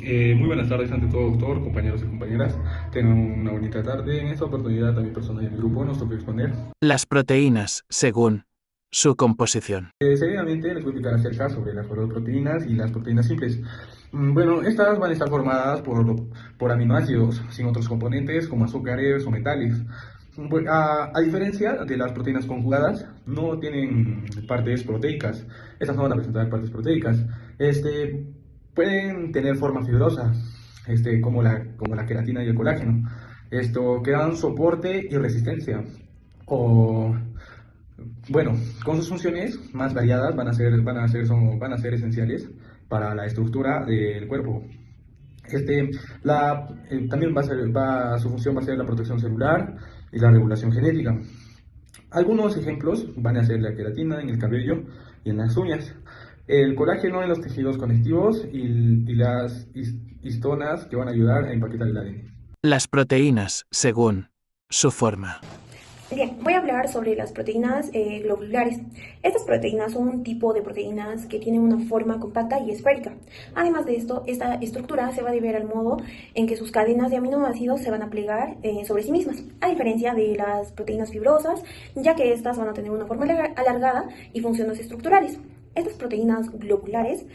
Muy buenas tardes ante todo, doctor, compañeros y compañeras. Tengan una bonita tarde. En esta oportunidad a mi persona y a mi grupo nos toca exponer. Las proteínas, según su composición. Seguidamente les voy a explicar acerca sobre las proteínas y las proteínas simples. Bueno, estas van a estar formadas por aminoácidos sin otros componentes como azúcares o metales. A diferencia de las proteínas conjugadas, no tienen partes proteicas. Estas no van a presentar partes proteicas. Pueden tener forma fibrosa, como la queratina y el colágeno. Esto que dan soporte y resistencia. O bueno, con sus funciones más variadas van a ser esenciales para la estructura del cuerpo. También su función va a ser la protección celular y la regulación genética. Algunos ejemplos van a ser la queratina en el cabello y en las uñas, el colágeno en los tejidos conectivos y las histonas que van a ayudar a empaquetar el ADN. Las proteínas, según su forma. Bien, voy a hablar sobre las proteínas globulares. Estas proteínas son un tipo de proteínas que tienen una forma compacta y esférica. Además de esto, esta estructura se va a deber al modo en que sus cadenas de aminoácidos se van a plegar sobre sí mismas, a diferencia de las proteínas fibrosas, ya que estas van a tener una forma alargada y funciones estructurales. Estas proteínas globulares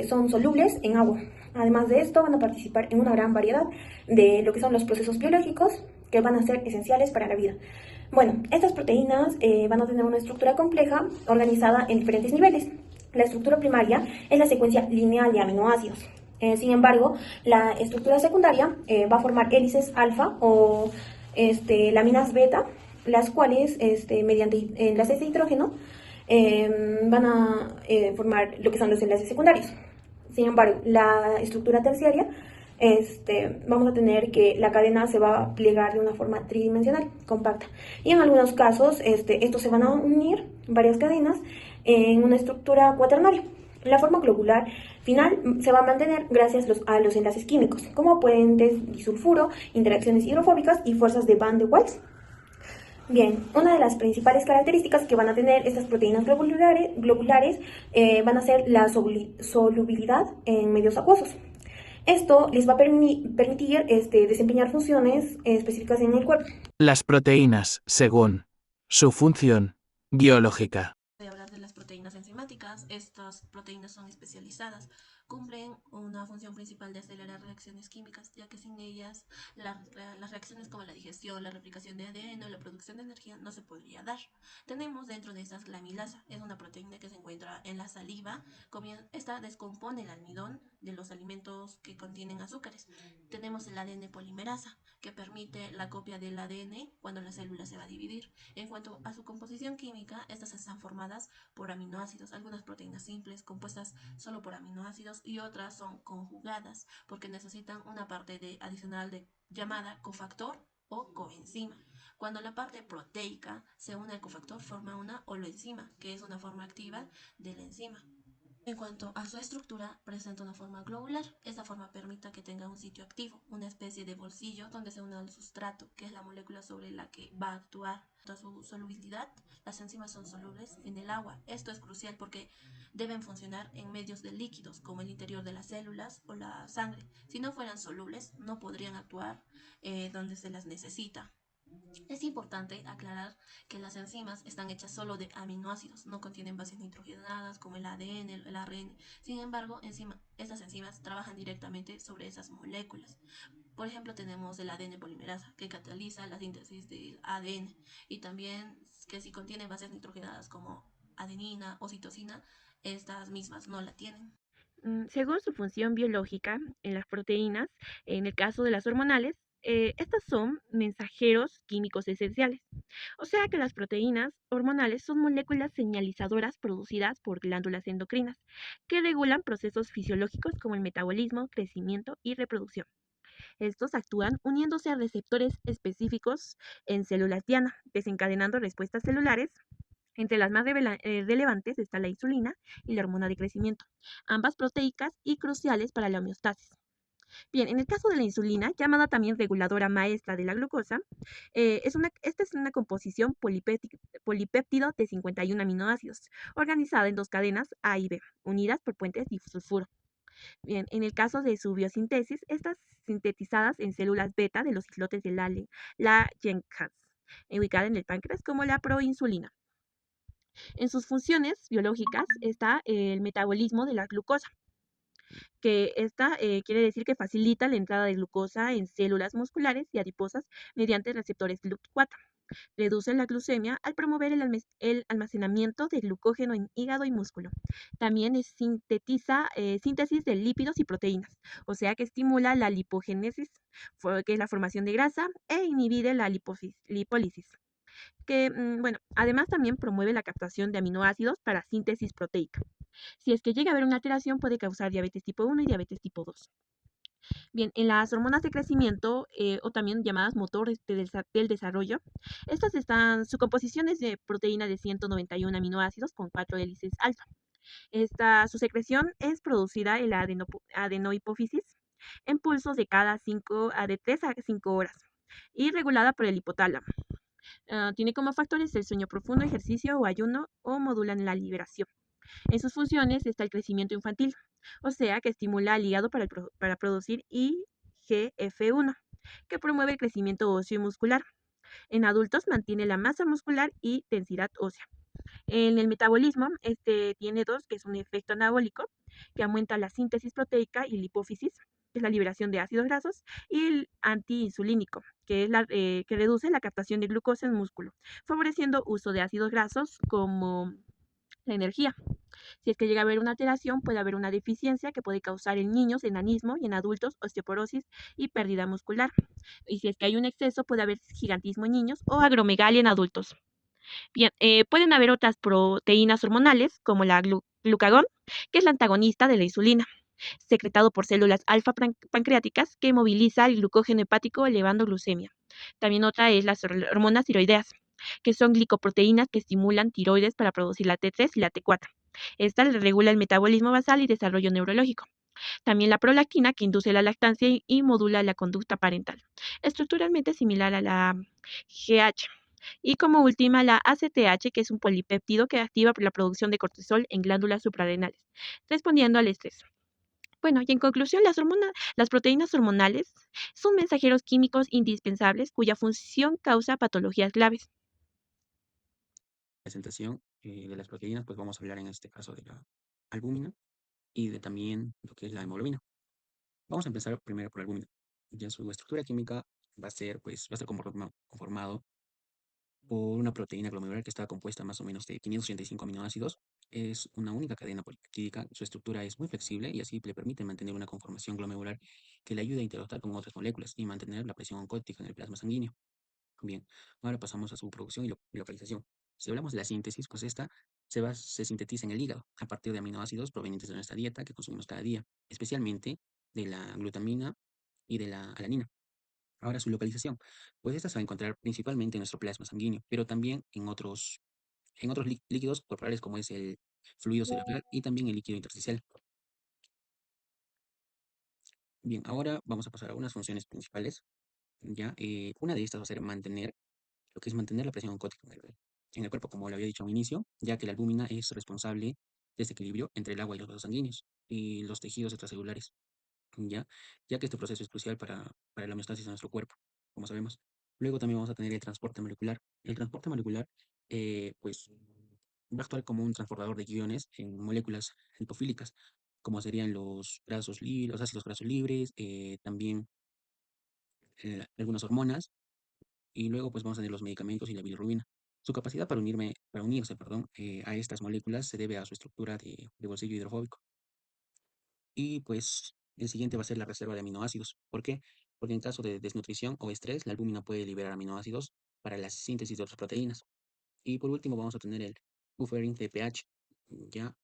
son solubles en agua. Además de esto, van a participar en una gran variedad de lo que son los procesos biológicos que van a ser esenciales para la vida. Bueno, estas proteínas van a tener una estructura compleja organizada en diferentes niveles. La estructura primaria es la secuencia lineal de aminoácidos. Sin embargo, la estructura secundaria va a formar hélices alfa o láminas beta, las cuales, mediante enlaces de hidrógeno, van a formar lo que son los enlaces secundarios. Sin embargo, la estructura terciaria, vamos a tener que la cadena se va a plegar de una forma tridimensional, compacta. Y en algunos casos, estos se van a unir, varias cadenas, en una estructura cuaternaria. La forma globular final se va a mantener gracias a los enlaces químicos, como puentes disulfuro, interacciones hidrofóbicas y fuerzas de Van de Waals. Bien, una de las principales características que van a tener estas proteínas globulares van a ser la solubilidad en medios acuosos. Esto les va a permitir desempeñar funciones específicas en el cuerpo. Las proteínas, según su función biológica. De hablar de las proteínas enzimáticas, estas proteínas son especializadas, cumplen una función principal de acelerar reacciones químicas, ya que sin ellas las reacciones como la digestión, la replicación de ADN o la producción de energía no se podría dar. Tenemos dentro de estas la amilasa, es una proteína que se encuentra en la saliva. Esta descompone el almidón de los alimentos que contienen azúcares. Tenemos el ADN polimerasa, que permite la copia del ADN cuando la célula se va a dividir. En cuanto a su composición química, estas están formadas por aminoácidos, algunas proteínas simples compuestas solo por aminoácidos y otras son conjugadas porque necesitan una parte adicional llamada cofactor o coenzima. Cuando la parte proteica se une al cofactor, forma una holoenzima, que es una forma activa de la enzima. En cuanto a su estructura, presenta una forma globular. Esta forma permite que tenga un sitio activo, una especie de bolsillo donde se une al sustrato, que es la molécula sobre la que va a actuar. A su solubilidad, las enzimas son solubles en el agua. Esto es crucial porque deben funcionar en medios de líquidos, como el interior de las células o la sangre. Si no fueran solubles, no podrían actuar donde se las necesita. Es importante aclarar que las enzimas están hechas solo de aminoácidos, no contienen bases nitrogenadas como el ADN, el ARN. Sin embargo, estas enzimas trabajan directamente sobre esas moléculas. Por ejemplo, tenemos el ADN polimerasa, que cataliza la síntesis del ADN, y también que si contiene bases nitrogenadas como adenina o citosina, estas mismas no la tienen. Según su función biológica en las proteínas, en el caso de las hormonales, estas son mensajeros químicos esenciales. O sea que las proteínas hormonales son moléculas señalizadoras producidas por glándulas endocrinas que regulan procesos fisiológicos como el metabolismo, crecimiento y reproducción. Estos actúan uniéndose a receptores específicos en células diana, desencadenando respuestas celulares. Entre las más relevantes está la insulina y la hormona de crecimiento, ambas proteicas y cruciales para la homeostasis. Bien, en el caso de la insulina, llamada también reguladora maestra de la glucosa, esta es una composición polipéptido de 51 aminoácidos, organizada en dos cadenas A y B, unidas por puentes disulfuro. Bien, en el caso de su biosíntesis, estas sintetizadas en células beta de los islotes de la Jenkins, ubicada en el páncreas como la proinsulina. En sus funciones biológicas está el metabolismo de la glucosa, que esta quiere decir que facilita la entrada de glucosa en células musculares y adiposas mediante receptores GLUT4. Reduce la glucemia al promover el almacenamiento de glucógeno en hígado y músculo. También sintetiza síntesis de lípidos y proteínas, o sea que estimula la lipogénesis, que es la formación de grasa, e inhibe la lipólisis. Bueno, además también promueve la captación de aminoácidos para síntesis proteica. Si es que llega a haber una alteración, puede causar diabetes tipo 1 y diabetes tipo 2. Bien, en las hormonas de crecimiento o también llamadas motores del desarrollo, su composición es de proteína de 191 aminoácidos con 4 hélices alfa. Su secreción es producida en la adenohipófisis en pulsos de 3 a 5 horas y regulada por el hipotálamo. Tiene como factores el sueño profundo, ejercicio o ayuno o modulan la liberación. En sus funciones está el crecimiento infantil, o sea que estimula al hígado para producir IGF-1, que promueve el crecimiento óseo y muscular. En adultos mantiene la masa muscular y densidad ósea. En el metabolismo, este tiene dos, que es un efecto anabólico, que aumenta la síntesis proteica y lipófisis, que es la liberación de ácidos grasos, y el antiinsulínico, que reduce la captación de glucosa en músculo, favoreciendo uso de ácidos grasos como la energía. Si es que llega a haber una alteración, puede haber una deficiencia que puede causar en niños enanismo y en adultos osteoporosis y pérdida muscular. Y si es que hay un exceso, puede haber gigantismo en niños o agromegalia en adultos. Bien, pueden haber otras proteínas hormonales, como la glucagón, que es la antagonista de la insulina, secretado por células alfa pancreáticas que moviliza el glucógeno hepático elevando glucemia. También otra es las hormonas tiroideas, que son glicoproteínas que estimulan tiroides para producir la T3 y la T4. Esta regula el metabolismo basal y desarrollo neurológico. También la prolactina, que induce la lactancia y modula la conducta parental, estructuralmente similar a la GH. Y como última, la ACTH, que es un polipéptido que activa la producción de cortisol en glándulas suprarrenales, respondiendo al estrés. Bueno, y en conclusión, las proteínas hormonales son mensajeros químicos indispensables cuya función causa patologías graves. Presentación de las proteínas, pues vamos a hablar en este caso de la albúmina y de también lo que es la hemoglobina. Vamos a empezar primero por la albúmina. Ya su estructura química va a ser conformado por una proteína glomerular que está compuesta más o menos de 535 aminoácidos. Es una única cadena polipeptídica. Su estructura es muy flexible y así le permite mantener una conformación glomerular que le ayuda a interactuar con otras moléculas y mantener la presión oncótica en el plasma sanguíneo. Bien, ahora pasamos a su producción y localización. Si hablamos de la síntesis, pues esta se sintetiza en el hígado a partir de aminoácidos provenientes de nuestra dieta que consumimos cada día, especialmente de la glutamina y de la alanina. Ahora su localización, pues esta se va a encontrar principalmente en nuestro plasma sanguíneo, pero también en otros líquidos corporales como es el fluido cerebral y también el líquido intersticial. Bien, ahora vamos a pasar a algunas funciones principales. Ya, una de estas va a ser lo que es mantener la presión oncótica en el cuerpo, como lo había dicho a un inicio, ya que la albúmina es responsable de este equilibrio entre el agua y los vasos sanguíneos y los tejidos extracelulares, ¿ya? Ya que este proceso es crucial para la homeostasis de nuestro cuerpo, como sabemos. Luego también vamos a tener el transporte molecular. El transporte molecular, pues, va a actuar como un transportador de iones en moléculas lipofílicas, como serían los ácidos grasos libres, también algunas hormonas y luego pues vamos a tener los medicamentos y la bilirrubina. Su capacidad para unirse, perdón, a estas moléculas se debe a su estructura de bolsillo hidrofóbico. Y pues el siguiente va a ser la reserva de aminoácidos. ¿Por qué? Porque en caso de desnutrición o estrés, la albúmina puede liberar aminoácidos para la síntesis de otras proteínas. Y por último vamos a tener el buffering de pH. Ya,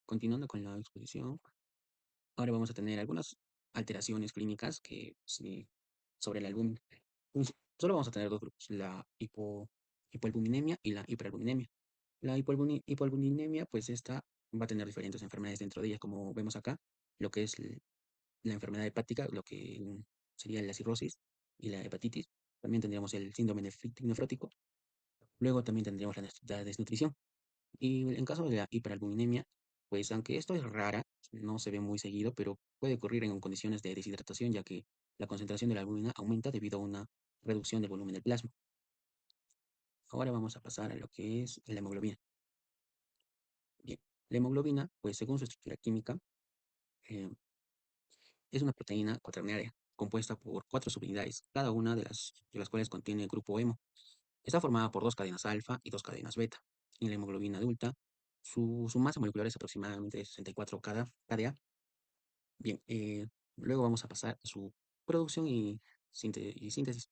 continuando con la exposición, ahora vamos a tener algunas alteraciones clínicas sobre la albúmina. Solo vamos a tener dos grupos, la hipoalbuminemia y la hiperalbuminemia. La hipoalbuminemia, pues esta va a tener diferentes enfermedades dentro de ella, como vemos acá, lo que es la enfermedad hepática, lo que sería la cirrosis y la hepatitis. También tendríamos el síndrome nefrótico. Luego también tendríamos la desnutrición. Y en caso de la hiperalbuminemia, pues aunque esto es rara, no se ve muy seguido, pero puede ocurrir en condiciones de deshidratación, ya que la concentración de la albúmina aumenta debido a una reducción del volumen del plasma. Ahora vamos a pasar a lo que es la hemoglobina. Bien, la hemoglobina, pues según su estructura química, eh, es una proteína cuaternaria compuesta por 4 subunidades, cada una de las cuales contiene el grupo hemo. Está formada por 2 cadenas alfa y 2 cadenas beta. En la hemoglobina adulta, su masa molecular es aproximadamente de 64 kDa. Bien, luego vamos a pasar a su producción y síntesis.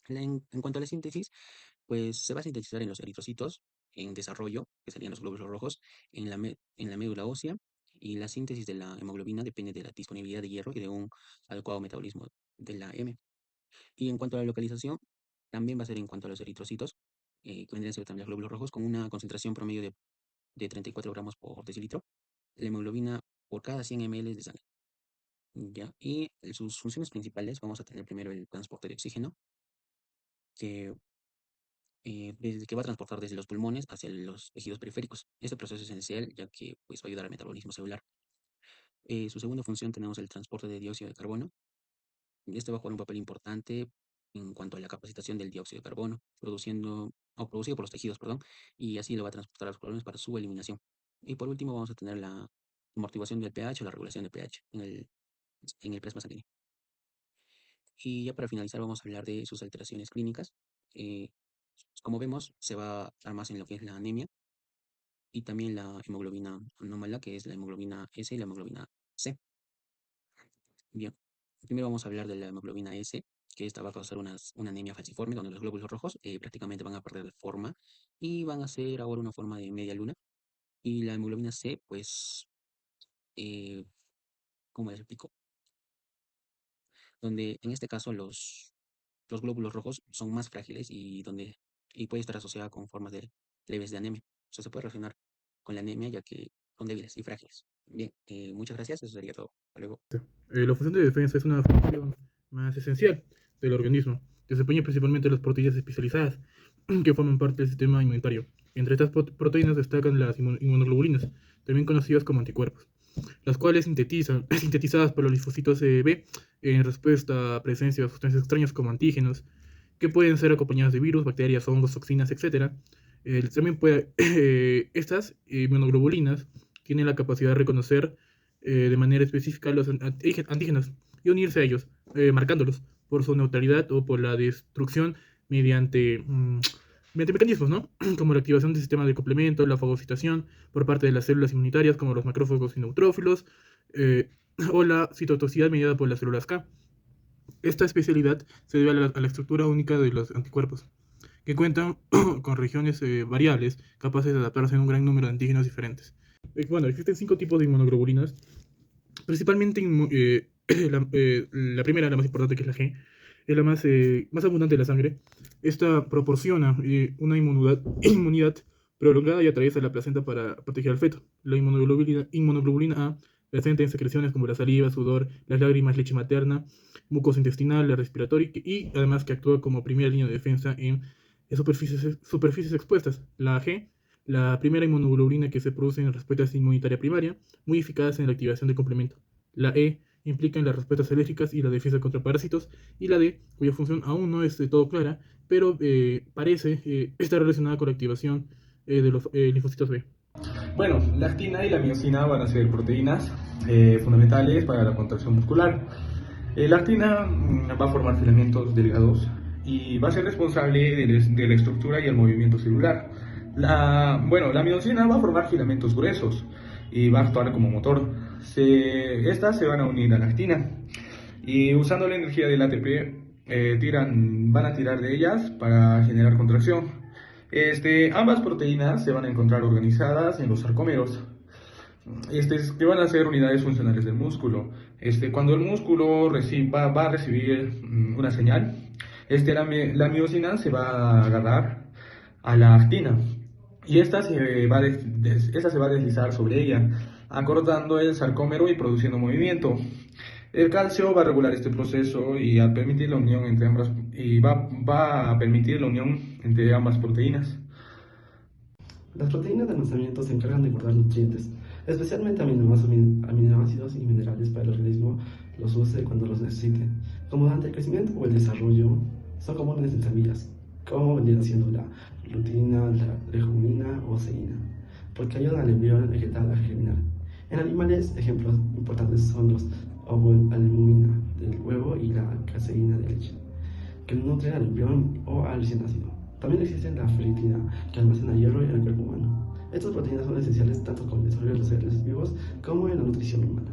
En cuanto a la síntesis, pues se va a sintetizar en los eritrocitos en desarrollo, que serían los glóbulos rojos, en la médula ósea, y la síntesis de la hemoglobina depende de la disponibilidad de hierro y de un adecuado metabolismo de la M. Y en cuanto a la localización, también va a ser en cuanto a los eritrocitos, que vendrían a ser también los glóbulos rojos, con una concentración promedio de 34 gramos por decilitro, la hemoglobina por cada 100 ml de sangre. ¿Ya? Y sus funciones principales, vamos a tener primero el transporte de oxígeno, que desde que va a transportar desde los pulmones hacia los tejidos periféricos. Este proceso es esencial ya que pues, va a ayudar al metabolismo celular. Su segunda función tenemos el transporte de dióxido de carbono. Este va a jugar un papel importante en cuanto a la capacitación del dióxido de carbono, producido por los tejidos, perdón, y así lo va a transportar a los pulmones para su eliminación. Y por último vamos a tener la amortiguación del pH o la regulación del pH en el plasma sanguíneo. Y ya para finalizar vamos a hablar de sus alteraciones clínicas. Eh, Como vemos, se va a dar más en lo que es la anemia y también la hemoglobina anómala, que es la hemoglobina S y la hemoglobina C. Bien, primero vamos a hablar de la hemoglobina S, que esta va a causar una anemia falciforme, donde los glóbulos rojos prácticamente van a perder forma y van a ser ahora una forma de media luna. Y la hemoglobina C, pues, eh, ¿cómo les explico? Donde en este caso los glóbulos rojos son más frágiles y puede estar asociada con formas leves de anemia. O sea, se puede relacionar con la anemia ya que son débiles y frágiles. Bien, muchas gracias, eso sería todo. Hasta luego. La función de defensa es una función más esencial del organismo. Desempeña principalmente las proteínas especializadas que forman parte del sistema inmunitario. Entre estas proteínas destacan las inmunoglobulinas, también conocidas como anticuerpos, las cuales sintetizadas por los linfocitos B en respuesta a presencia de sustancias extrañas como antígenos, que pueden ser acompañadas de virus, bacterias, hongos, toxinas, etc. También estas inmunoglobulinas tienen la capacidad de reconocer de manera específica los antígenos y unirse a ellos, marcándolos por su neutralidad o por la destrucción mediante mecanismos, ¿no? Como la activación del sistema de complemento, la fagocitación por parte de las células inmunitarias como los macrófagos y neutrófilos, o la citotoxicidad mediada por las células K. Esta especialidad se debe a la estructura única de los anticuerpos, que cuentan con regiones variables capaces de adaptarse a un gran número de antígenos diferentes. Bueno, existen 5 tipos de inmunoglobulinas, principalmente la primera, la más importante, que es la G, es la más abundante de la sangre. Esta proporciona una inmunidad prolongada y atraviesa la placenta para proteger al feto. La inmunoglobulina A, presente en secreciones como la saliva, sudor, las lágrimas, leche materna, mucosa intestinal, la respiratoria, y además que actúa como primera línea de defensa en superficies expuestas. La G, la primera inmunoglobulina que se produce en respuesta inmunitaria primaria, muy eficaz en la activación del complemento. La E implica en las respuestas alérgicas y la defensa contra parásitos. Y la D, cuya función aún no es de todo clara, pero parece estar relacionada con la activación de los linfocitos B. Bueno, la actina y la miosina van a ser proteínas fundamentales para la contracción muscular. La actina va a formar filamentos delgados y va a ser responsable de la estructura y el movimiento celular. La miosina va a formar filamentos gruesos y va a actuar como motor. Estas se van a unir a la actina y usando la energía del ATP van a tirar de ellas para generar contracción. Ambas proteínas se van a encontrar organizadas en los sarcómeros, que van a ser unidades funcionales del músculo. Cuando el músculo va a recibir una señal, la miosina se va a agarrar a la actina y esta se va a deslizar sobre ella, acortando el sarcómero y produciendo movimiento. El calcio va a regular este proceso y a permitir la unión entre ambas, va a permitir la unión entre ambas proteínas. Las proteínas de almacenamiento se encargan de guardar nutrientes, especialmente aminoácidos y minerales para el organismo los use cuando los necesite, como durante el crecimiento o el desarrollo. Son comunes en semillas, como vendría siendo la luteína, la legumina o ceína, porque ayudan al embrión vegetal a germinar. En animales, ejemplos importantes son los albumina del huevo y la caseína de leche, que nutren al embrión o al recién nacido. También existe la ferritina, que almacena hierro en el cuerpo humano. Estas proteínas son esenciales tanto con el desarrollo de los seres vivos como en la nutrición humana.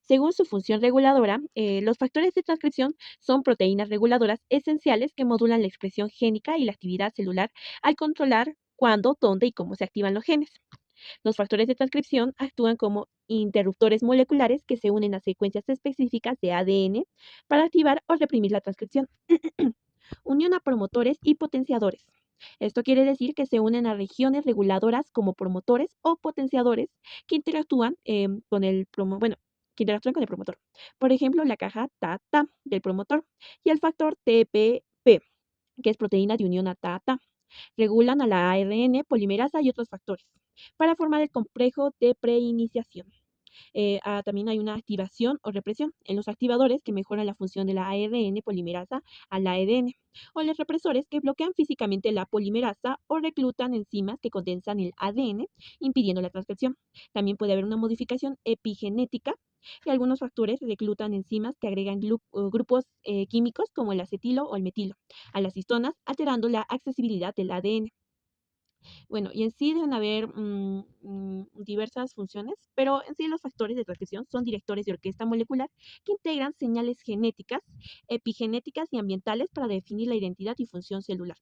Según su función reguladora, los factores de transcripción son proteínas reguladoras esenciales que modulan la expresión génica y la actividad celular al controlar cuándo, dónde y cómo se activan los genes. Los factores de transcripción actúan como interruptores moleculares que se unen a secuencias específicas de ADN para activar o reprimir la transcripción. Unión a promotores y potenciadores. Esto quiere decir que se unen a regiones reguladoras como promotores o potenciadores que interactúan que interactúan con el promotor. Por ejemplo, la caja TATA del promotor y el factor TPP, que es proteína de unión a TATA. Regulan a la ARN, polimerasa y otros factores para formar el complejo de preiniciación. También hay una activación o represión en los activadores que mejoran la función de la ARN polimerasa al ADN, o los represores que bloquean físicamente la polimerasa o reclutan enzimas que condensan el ADN, impidiendo la transcripción. También puede haber una modificación epigenética y algunos factores reclutan enzimas que agregan grupos químicos como el acetilo o el metilo a las histonas, alterando la accesibilidad del ADN. Bueno, y en sí deben haber diversas funciones, pero en sí los factores de transcripción son directores de orquesta molecular que integran señales genéticas, epigenéticas y ambientales para definir la identidad y función celular.